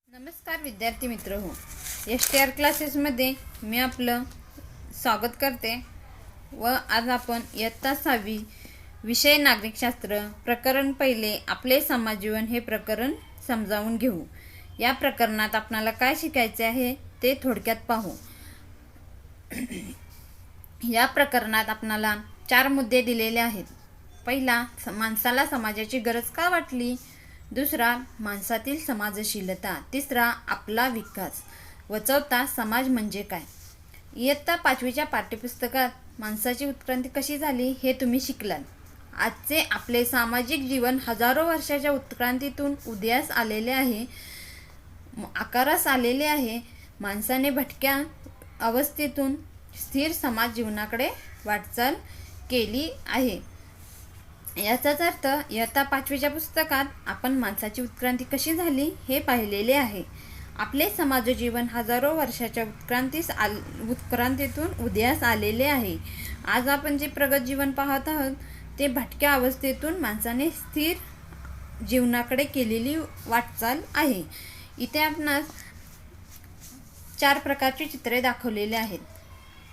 नमस्कार विद्यार्थी मित्र हो, STR क्लासेसमध्ये मी आपलं स्वागत करते व आज आपण इयत्ता 6वी विषय नागरिकशास्त्र प्रकरण पहिले आपले समाज जीवन हे प्रकरण समजावून घेऊ। या प्रकरणात आपल्याला काय शिकायचे आहे ते थोडक्यात पाहू। या प्रकरणात आपल्याला 4 मुद्दे दिलेले आहेत। पहिला, माणसाला समाजाची गरज का वाटली। दुसरा, माणसातील समाजशीलता। तिसरा, आपला विकास व चौथा, समाज म्हणजे काय। इयत्ता 5वीच्या पाठ्यपुस्तकात माणसाची उत्क्रांती कशी झाली हे तुम्ही शिकलात। आजचे आपले सामाजिक जीवन हजारो वर्षाच्या उत्क्रांतीतून उदयास आलेले आहे, आकारास आलेले आहे। माणसाने भटक्या अवस्थेतून स्थिर समाज जीवनाकडे वाटचाल केली आहे। याचाच अर्थ इयत्ता 5वीच्या पुस्तकात आपण माणसाची उत्क्रांती कशी झाली हे पाहिलेले आहे। आपले समाज जीवन हजारो वर्षाच्या उत्क्रांतीतून उदयास आलेले आहे। आज आपण जे प्रगत जीवन पाहत आहोत ते भटक्या अवस्थेतून माणसाने स्थिर जीवनाकडे केलेली वाटचाल आहे। इथे आपणास 4 प्रकारची चित्रे दाखवलेली आहेत।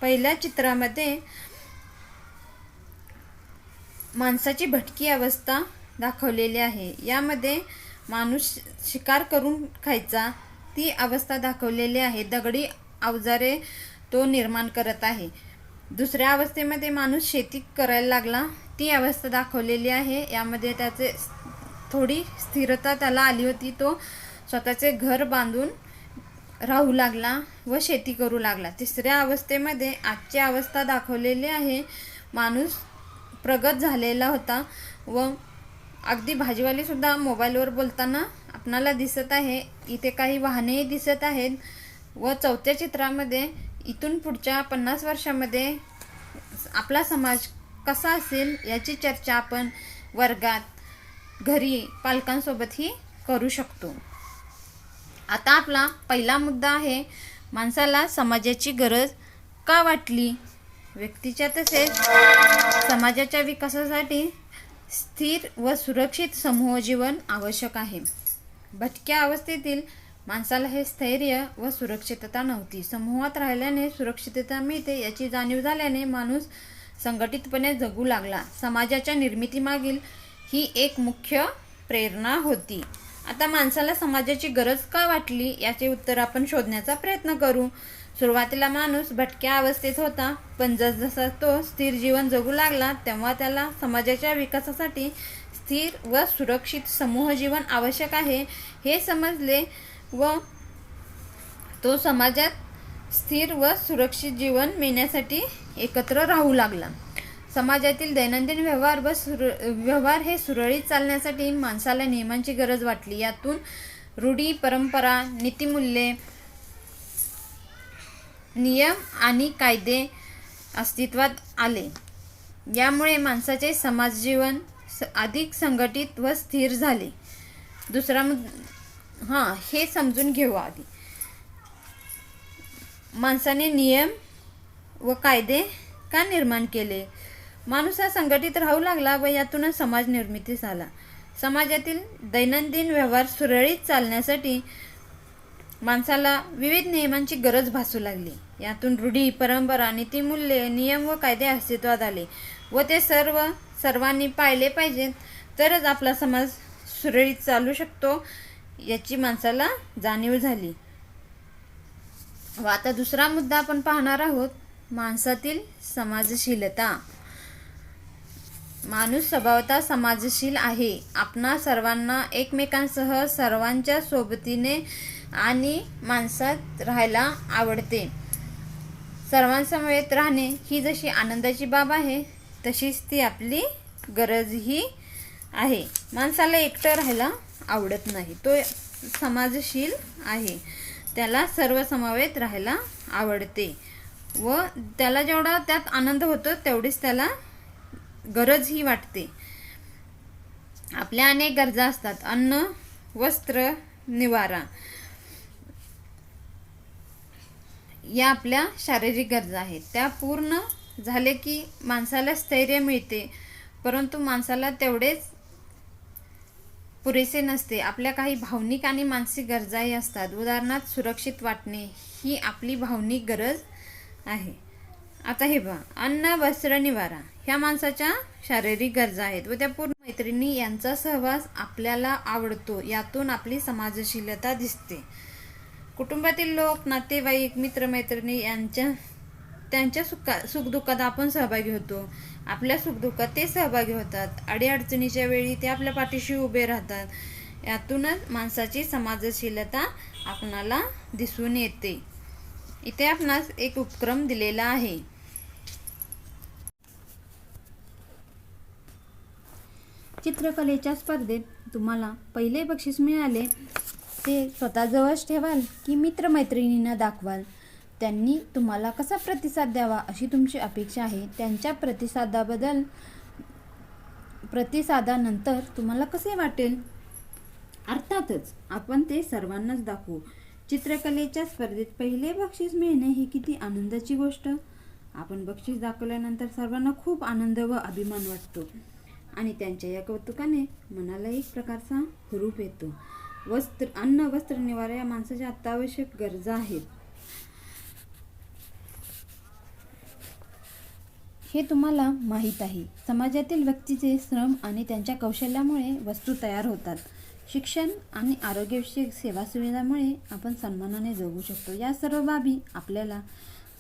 पहिल्या चित्रामध्ये माणसाची भटकी अवस्था दाखवलेली आहे। यामध्ये माणूस शिकार करून खायचा ती अवस्था दाखवलेली आहे। दगडी अवजारे तो निर्माण करत आहे। दुसऱ्या अवस्थेमध्ये माणूस शेती करायला लागला ती अवस्था दाखवलेली आहे। यामध्ये त्याचे थोडी स्थिरता त्याला आली होती, तो स्वतःचे घर बांधून राहू लागला व शेती करू लागला। तिसऱ्या अवस्थेमध्ये आजची अवस्था दाखवलेली आहे। माणूस प्रगत झालेला होता व अगदी भाजीवाली सुद्धा मोबाईलवर बोलताना आपणाला दिसत आहे। इथे काही वाहनेही दिसत आहेत व चौथ्या चित्रामध्ये इथून पुढच्या 50 वर्षामध्ये आपला समाज कसा असेल याची चर्चा आपण वर्गात, घरी पालकांसोबतही करू शकतो। आता आपला पहिला मुद्दा आहे, माणसाला समाजाची गरज का वाटली। व्यक्तीच्या तसेच समाजाच्या विकासासाठी स्थिर व सुरक्षित समूह जीवन आवश्यक आहे। भटक्या अवस्थेतील माणसाला हे स्थैर्य व सुरक्षितता नव्हती। समूहात राहिल्याने सुरक्षितता मिळते याची जाणीव झाल्याने माणूस संघटितपणे जगू लागला। समाजाच्या निर्मितीमागील ही एक मुख्य प्रेरणा होती। आता माणसाला समाजाची गरज का वाटली याचे उत्तर आपण शोधण्याचा प्रयत्न करू। सुरुवातीला माणूस भटक्या अवस्थेत होता, पण जसजसा तो स्थिर जीवन जगू लागला तेव्हा त्याला समाजाच्या विकासासाठी स्थिर व सुरक्षित समूह जीवन आवश्यक आहे हे समजले व तो समाजात स्थिर व सुरक्षित जीवन मिळण्यासाठी एकत्र राहू लागला। समाजातील दैनंदिन व्यवहार हे सुरळीत चालण्यासाठी माणसाला नियमांची गरज वाटली। यातून रूढी, परंपरा, नीतिमूल्ये, नियम आणि कायदे अस्तित्वात आले। यामुळे माणसाचे समाज जीवन अधिक संघटित व स्थिर झाले। दुसरा हे समजून घेऊ आधी। माणसाने नियम व कायदे का निर्माण केले। माणूस हा संघटित राहू लागला व यातूनच समाज निर्मिती झाला। समाजातील दैनंदिन व्यवहार सुरळीत चालण्यासाठी माणसाला विविध नियमांची गरज भासू लागली। यातून रूढी, परंपरा, नीतिमूल्ये, नियम व कायदे अस्तित्वात आले व ते सर्वांनी पाळले पाहिजेत तरच आपला समाज सुरळीत चालू शकतो याची माणसाला जाणीव झाली। व आता दुसरा मुद्दा आपण पाहणार आहोत, माणसातील समाजशीलता। माणूस स्वभावतः समाजशील आहे। आपणा सर्वांना एकमेकांसह सर्वांच्या सोबतीने आणि माणसात राहायला आवडते। सर्वांसमवेत राहणे ही जशी आनंदाची बाब आहे तशीच ती आपली गरजही आहे। माणसाला एकटं राहायला आवडत नाही, तो समाजशील आहे। त्याला सर्वसमवेत राहायला आवडते व त्याला जेवढा त्यात आनंद होतो तेवढीच त्याला गरजही वाटते। आपल्या अनेक गरजा असतात, अन्न, वस्त्र, निवारा या आपल्या शारीरिक गरजा आहेत। त्या पूर्ण झाले की माणसाला स्थैर्य मिळते, परंतु माणसाला तेवढेच पुरेसे नसते. आपल्या काही भावनिक आणि मानसिक गरजाही असतात. उदाहरणार्थ सुरक्षित वाटणे ही आपली भावनिक गरज आहे. आता हे पहा, अन्न, वस्त्र, निवारा ह्या माणसाच्या शारीरिक गरजा आहेत व त्या पूर्ण. मैत्रिणी यांचा सहवास आपल्याला आवडतो, यातून आपली समाजशीलता दिसते. कुटुंबातील लोक, नातेवाईक, मित्रमैत्रिणी त्यांच्या सुखदुःखात आपण सहभागी होतो. आपल्या सुखदुःखात ते सहभागी होतात. अडीअडचणीच्या वेळी ते आपल्या पाठीशी उभे राहतात. यातूनच माणसाची समाजशीलता आपणाला दिसून येते. इथे आपणास एक उपक्रम दिलेला आहे. चित्रकलेच्या स्पर्धेत तुम्हाला पहिले बक्षीस मिळाले ते स्वतःजवळच ठेवाल की मित्रमैत्रिणींना दाखवाल? त्यांनी तुम्हाला कसा प्रतिसाद द्यावा अशी तुमची अपेक्षा आहे? त्यांच्या प्रतिसादानंतर तुम्हाला कसे वाटेल? अर्थातच आपण ते सर्वांनाच दाखवू. चित्रकलेच्या स्पर्धेत पहिले बक्षीस मिळणे ही किती आनंदाची गोष्ट. आपण बक्षीस दाखवल्यानंतर सर्वांना खूप आनंद व अभिमान वाटतो आणि त्यांच्या या कौतुकाने मनाला एक प्रकारचा हुरूप येतो. अन्न, वस्त्र, निवारा या माणसाच्या अत्यावश्यक गरजा आहेत. हे तुम्हाला माहीत आहे. समाजातील व्यक्तीचे श्रम आणि त्यांच्या कौशल्यामुळे वस्तू तयार होतात. शिक्षण आणि आरोग्यविषयक सेवा सुविधांमुळे आपण सन्मानाने जगू शकतो. या सर्व बाबी आपल्याला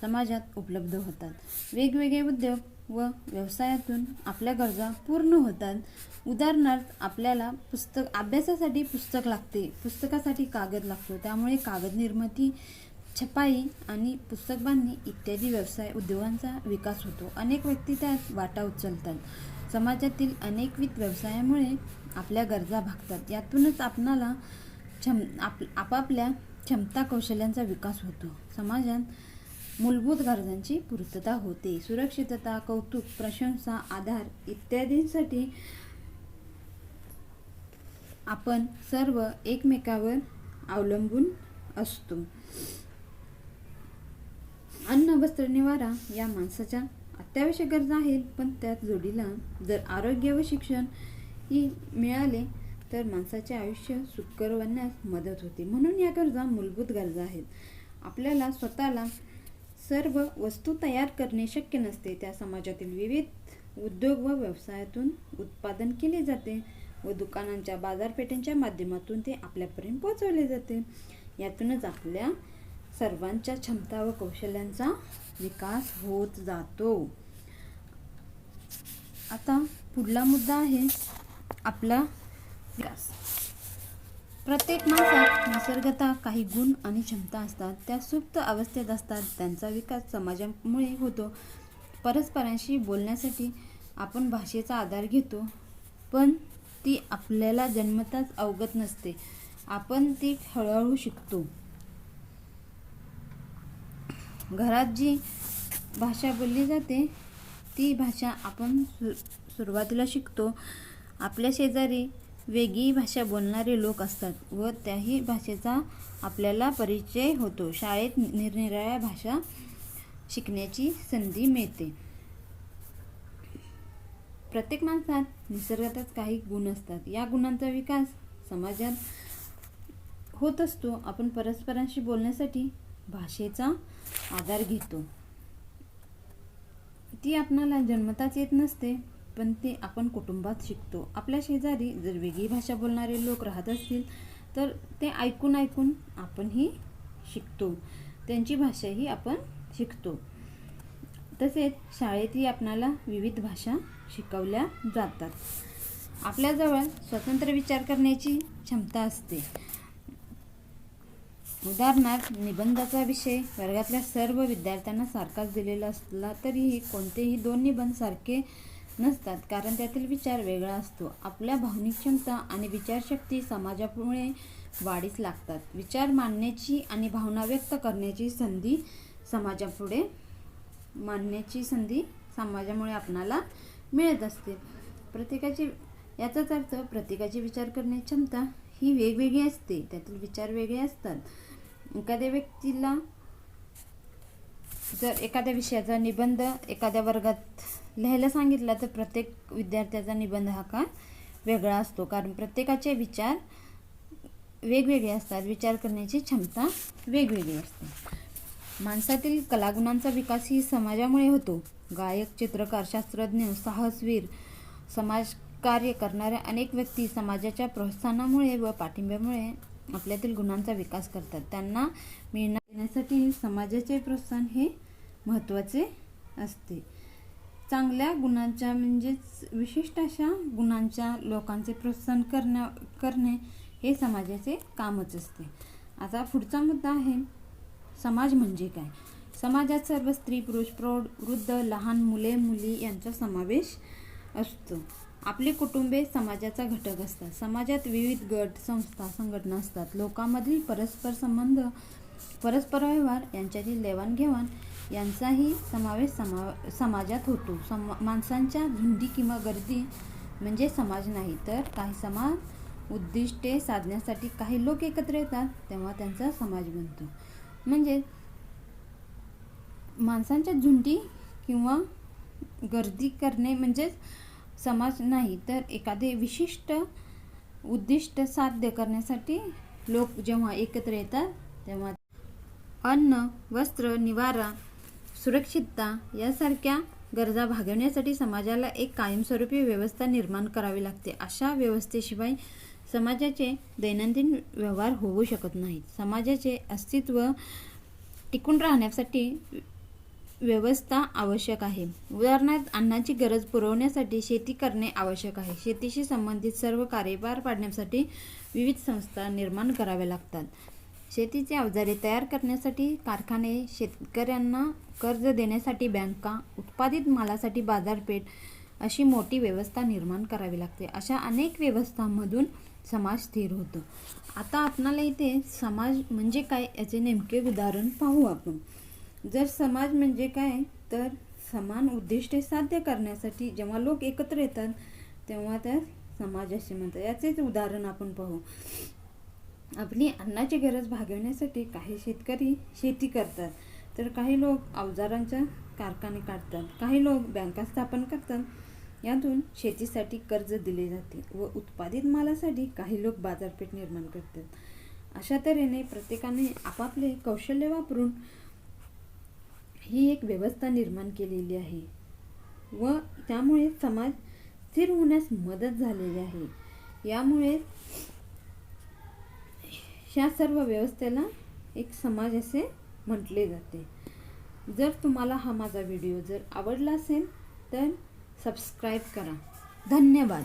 समाजात उपलब्ध होतात. वेगवेगळे उद्योग व व्यवसायातून आपल्या गरजा पूर्ण होतात. उदाहरणार्थ आपल्याला अभ्यासासाठी पुस्तक लागते, पुस्तकासाठी कागद लागतो, त्यामुळे कागद निर्मिती, छपाई आणि पुस्तक बांधणी इत्यादी उद्योगांचा विकास होतो. अनेक व्यक्ती त्यात वाटा उचलतात. समाजातील अनेकविध व्यवसायामुळे आपल्या गरजा भागतात. यातूनच आपणाला आपापल्या क्षमता, कौशल्यांचा विकास होतो. समाजात मूलभूत गरजांची पूर्तता होते. सुरक्षितता, कौतुक, प्रशंसा, आधार इत्यादींसाठी आपण सर्व एकमेकावर अवलंबून असतो. अन्न, वस्त्र, निवारा या माणसाच्या अत्यावश्यक गरजा आहेत, पण त्यात जोडीला जर आरोग्य व शिक्षण ही मिळाले तर माणसाचे आयुष्य सुखकर बनण्यास मदत होते. म्हणून या गरजा मूलभूत गरजा आहेत. आपल्याला स्वतःला सर्व वस्तू तयार करणे शक्य नसते. त्या समाजातील विविध उद्योग व व्यवसायातून उत्पादन केले जाते व दुकानांच्या, बाजारपेठांच्या माध्यमातून ते आपल्यापर्यंत पोहोचवले जाते. यातूनच आपल्या सर्वांच्या क्षमता व कौशल्यांचा विकास होत जातो. आता पुढला मुद्दा आहे आपला विकास. प्रत्येक माणसात निसर्गतः काही गुण आणि क्षमता असतात. त्या सुप्त अवस्थेत असतात. त्यांचा विकास समाजामुळे होतो. परस्परांशी बोलण्यासाठी आपण भाषेचा आधार घेतो, पण ती आपल्याला जन्मताच अवगत नसते. आपण ती हळूहळू शिकतो. घरात जी भाषा बोलली जाते ती भाषा आपण सुरुवातीला शिकतो. आपल्या शेजारी वेगळी भाषा बोलणारे लोक असतात व त्याही भाषेचा आपल्याला परिचय होतो. शाळेत निरनिराळ्या भाषा शिकण्याची संधी मिळते. प्रत्येक माणसात निसर्गातच काही गुण असतात. या गुणांचा विकास समाजात होत असतो. आपण परस्परांशी बोलण्यासाठी भाषेचा आधार घेतो. ती आपणाला जन्मताच येत नसते, पण ते आपण कुटुंबात शिकतो. आपल्या शेजारी जर वेगळी भाषा बोलणारे लोक राहत असतील तर ते ऐकून आपणही शिकतो. त्यांची भाषाही आपण शिकतो. तसेच शाळेतही आपणाला विविध भाषा शिकवल्या जातात. आपल्याजवळ स्वतंत्र विचार करण्याची क्षमता असते. उदाहरणार्थ निबंधाचा विषय वर्गातल्या सर्व विद्यार्थ्यांना सारखाच दिलेला असला तरीही कोणतेही दोन निबंध सारखे नसतात, कारण त्यातील विचार वेगळा असतो. आपल्या भावनिक क्षमता आणि विचारशक्ती समाजामुळे वाढीस लागतात. विचार मांडण्याची आणि भावना व्यक्त करण्याची संधी समाजामुळे आपणाला मिळत असते. याचाच अर्थ प्रत्येकाची विचार करण्याची क्षमता ही वेगवेगळी असते. त्यातील विचार वेगळे असतात. एखाद्या व्यक्तीला जर एखाद्या विषयाचा निबंध एखाद्या वर्गात लिहायला सांगितला तर प्रत्येक विद्यार्थ्याचा निबंध हा काय वेगळा असतो, कारण प्रत्येकाचे विचार वेगवेगळे असतात, विचार करण्याची क्षमता वेगवेगळी असते. माणसातील कलागुणांचा विकास ही समाजामुळे होतो. गायक, चित्रकार, शास्त्रज्ञ, साहसवीर, समाजकार्य करणाऱ्या अनेक व्यक्ती समाजाच्या प्रोत्साहनामुळे व पाठिंब्यामुळे आपल्यातील गुणांचा विकास करतात. त्यांना मिळण्यासाठी समाजाचे प्रोत्साहन हे महत्त्वाचे असते. चांगल्या गुणांच्या म्हणजेच विशिष्ट अशा गुणांच्या लोकांचे प्रोत्साहन करणे हे समाजाचे कामच असते. आता पुढचा मुद्दा आहे समाज म्हणजे काय. समाजात सर्व स्त्री, पुरुष, प्रौढ, वृद्ध, लहान मुले, मुली यांचा समावेश असतो. आपली कुटुंबे समाजाचा घटक असतात. समाजात विविध गट, संस्था, संघटना असतात. लोकांमधील परस्पर संबंध, परस्पर व्यवहार यांच्यातील देवाणघेवाण यांचाही समावेश समाजात होतो. माणसांच्या झुंडी किंवा गर्दी म्हणजे समाज नाही, तर काही समाज उद्दिष्टे साधण्यासाठी काही लोक एकत्र येतात तेव्हा त्यांचा समाज बनतो. म्हणजे माणसांच्या झुंडी किंवा गर्दी करणे म्हणजे समाज नाही, तर एखादे विशिष्ट उद्दिष्ट साध्य करण्यासाठी लोक जेव्हा एकत्र येतात तेव्हा अन्न, वस्त्र, निवारा, सुरक्षितता यासारख्या गरजा भागवण्यासाठी समाजाला एक कायमस्वरूपी व्यवस्था निर्माण करावी लागते. अशा व्यवस्थेशिवाय समाजाचे दैनंदिन व्यवहार होऊ शकत नाहीत. समाजाचे अस्तित्व टिकून राहण्यासाठी व्यवस्था आवश्यक आहे. उदाहरणार्थ, अन्नाची गरज पुरवण्यासाठी शेती करणे आवश्यक आहे. शेतीशी संबंधित सर्व कार्य पार पाडण्यासाठी विविध संस्था निर्माण कराव्या लागतात. शेतीची अवजारे तयार करण्यासाठी कारखाने, शेतकऱ्यांना कर्ज देण्यासाठी बँका, उत्पादित मालासाठी बाजारपेठ अशी मोठी व्यवस्था निर्माण करावी लागते. अशा अनेक व्यवस्थांमधून समाज स्थिर होतो. आता आपणाला इथे समाज म्हणजे काय याचे नेमके उदाहरण पाहू आपण. जर समाज म्हणजे काय, तर समान उद्दिष्टे साध्य करण्यासाठी जेव्हा लोक एकत्र येतात तेव्हा त्या समाज असे म्हणतात. याचेच उदाहरण आपण पाहू. आपली अन्नाची गरज भागवण्यासाठी काही शेतकरी शेती करतात, तर काही लोक अवजारांचा कारखाने काढतात, काही लोक बँका स्थापन करतात. यातून शेतीसाठी कर्ज दिले जाते व उत्पादित मालासाठी काही लोक बाजारपेठ निर्माण करतात. अशा तऱ्हेने प्रत्येकाने आपापले कौशल्य वापरून ही एक व्यवस्था निर्माण केलेली आहे व त्यामुळे समाज स्थिर होण्यास मदत झालेली आहे. यामुळे ह्या सर्व व्यवस्थेला एक समाज असे म्हटले जाते. जर तुम्हाला हा माझा व्हिडिओ जर आवडला असेल तर सबस्क्राईब करा. धन्यवाद.